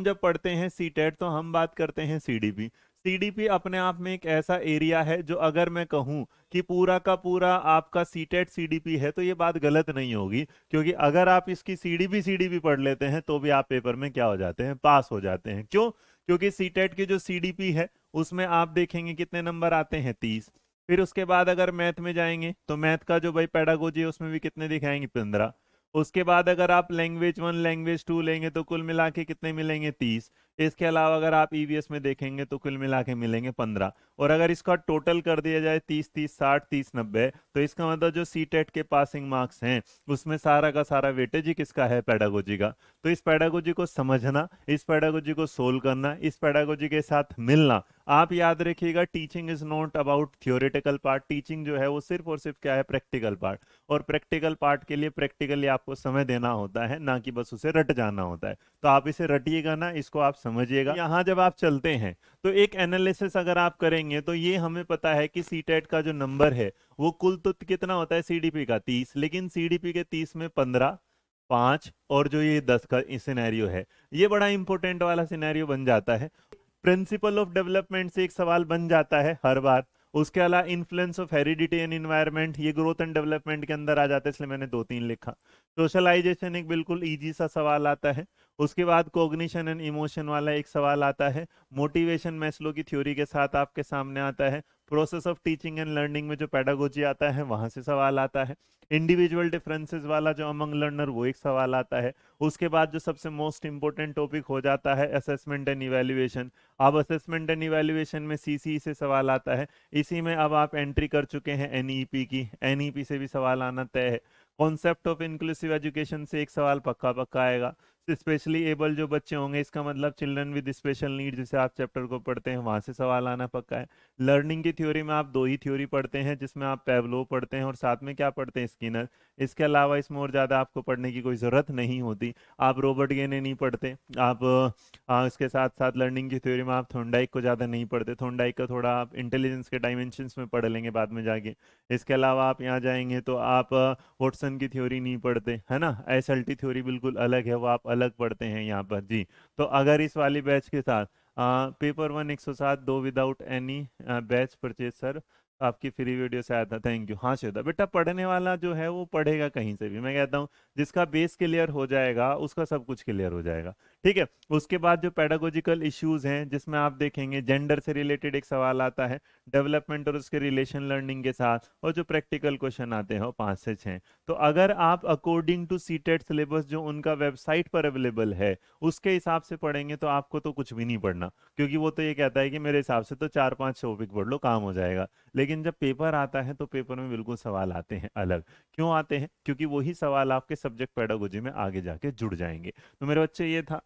जब पढ़ते हैं सीटेट तो हम बात करते हैं सीडीपी। सीडीपी अपने आप में एक ऐसा एरिया है जो अगर मैं कहूं कि पूरा का पूरा आपका सीटेट सीडीपी है तो ये बात गलत नहीं होगी, क्योंकि अगर आप इसकी सीडीपी सीडीपी पढ़ लेते हैं तो भी आप पेपर में क्या हो जाते हैं, पास हो जाते हैं। क्यों? क्योंकि सीटेट की जो सीडीपी है उसमें आप देखेंगे कितने नंबर आते हैं, 30। फिर उसके बाद अगर मैथ में जाएंगे तो मैथ का जो भाई पेडागोजी है उसमें भी कितने दिखाएंगे, 15। उसके बाद अगर आप लैंग्वेज 1 लैंग्वेज 2 लेंगे तो कुल मिला के कितने मिलेंगे, 30। इसके अलावा अगर आप ईवीएस में देखेंगे तो कुल मिला के मिलेंगे 15। और अगर इसका टोटल कर दिया जाए 30 30 60 30 90, तो इसका मतलब जो सीटेट के पासिंग मार्क्स हैं उसमें सारा का सारा वेटेज ही किसका है, पेडागोजी का। तो इस पेडागोजी को समझना, इस पेडागोजी को सोल्व करना, इस पेडागोजी के साथ मिलना। आप याद रखिएगा, teaching is not about theoretical part, teaching जो है वो सिर्फ और सिर्फ क्या है, प्रैक्टिकल पार्ट। और प्रैक्टिकल पार्ट के लिए प्रैक्टिकली आपको समय देना होता है, ना कि बस उसे रट जाना होता है। तो आप इसे रटिएगा ना, इसको आप समझिएगा। यहाँ जब आप चलते हैं तो एक एनालिसिस अगर आप करेंगे तो ये हमें पता है कि सीटेट का जो नंबर है वो कुल तो कितना होता है सीडीपी का, 30। लेकिन सीडीपी के 30 में 15, 5 और जो ये 10 का सिनेरियो है, ये बड़ा इंपॉर्टेंट वाला सिनेरियो बन जाता है। प्रिंसिपल ऑफ डेवलपमेंट से एक सवाल बन जाता है हर बार। उसके अलावा influence of heredity and environment, ये ग्रोथ एंड डेवलपमेंट के अंदर आ जाता है, इसलिए मैंने 2 3 लिखा। सोशलाइजेशन एक बिल्कुल इजी सा सवाल आता है। उसके बाद कॉग्निशन एंड इमोशन वाला एक सवाल आता है। मोटिवेशन मैस्लो की थ्योरी के साथ आपके सामने आता है। Process of teaching and learning में जो पेडागोजी आता है वहां से सवाल आता है। इंडिविजुअल डिफरेंसेस वाला जो अमंग लर्नर, वो एक सवाल आता है। उसके बाद जो सबसे मोस्ट इंपॉर्टेंट टॉपिक हो जाता है, असेसमेंट एंड इवेल्युएशन। अब असेसमेंट एंड इवेल्युएशन में सीसी से सवाल आता है। इसी में अब आप एंट्री कर चुके हैं एनईपी की, एनईपी से भी सवाल आना तय है। कॉन्सेप्ट ऑफ इंक्लूसिव एजुकेशन से एक सवाल पक्का पक्का आएगा। स्पेशली एबल जो बच्चे होंगे, इसका मतलब चिल्ड्रन विद स्पेशल नीड, जिसे आप चैप्टर को पढ़ते हैं, वहां से सवाल आना पक्का है। लर्निंग की थ्योरी में आप 2 ही थ्योरी पढ़ते हैं, जिसमें आप पेवलो पढ़ते हैं और साथ में क्या पढ़ते हैं, स्किनर। इसके अलावा इसमें और ज़्यादा आपको पढ़ने की कोई ज़रूरत नहीं होती। आप रॉबर्ट गेने नहीं पढ़ते। आप इसके साथ साथ लर्निंग की थ्योरी में आप थॉर्नडाइक को ज़्यादा नहीं पढ़ते। थॉर्नडाइक का थोड़ा आप इंटेलिजेंस के डायमेंशंस में पढ़ लेंगे बाद में जाके। इसके अलावा आप यहाँ जाएंगे तो आप वॉटसन की थ्योरी नहीं पढ़ते, है ना। एसएलटी थ्योरी बिल्कुल अलग है, वो आप अलग पढ़ते हैं यहाँ पर जी। तो अगर इस वाली बैच के साथ पेपर 1 107 दो without any batch purchase sir, आपकी फ्री वीडियो से आया था, थैंक यू। हाँ श्वेता बेटा, पढ़ने वाला जो है वो पढ़ेगा कहीं से भी, मैं कहता हूँ जिसका बेस क्लियर हो जाएगा उसका सब कुछ क्लियर हो जाएगा। ठीक है। उसके बाद जो पेडागोजिकल इश्यूज हैं, जिसमें आप देखेंगे जेंडर से रिलेटेड एक सवाल आता है, डेवलपमेंट और उसके रिलेशन लर्निंग के साथ, और जो प्रैक्टिकल क्वेश्चन आते हैं वो 5 से 6। तो अगर आप अकॉर्डिंग टू सीटेट सिलेबस जो उनका वेबसाइट पर अवेलेबल है उसके हिसाब से पढ़ेंगे तो आपको तो कुछ भी नहीं पढ़ना, क्योंकि वो तो ये कहता है कि मेरे हिसाब से तो 4 5 टॉपिक पढ़ लो काम हो जाएगा। लेकिन जब पेपर आता है तो पेपर में बिल्कुल सवाल आते हैं अलग। क्यों आते हैं? क्योंकि वही सवाल आपके सब्जेक्ट पेडागोजी में आगे जाके जुड़ जाएंगे। तो मेरे बच्चे ये था।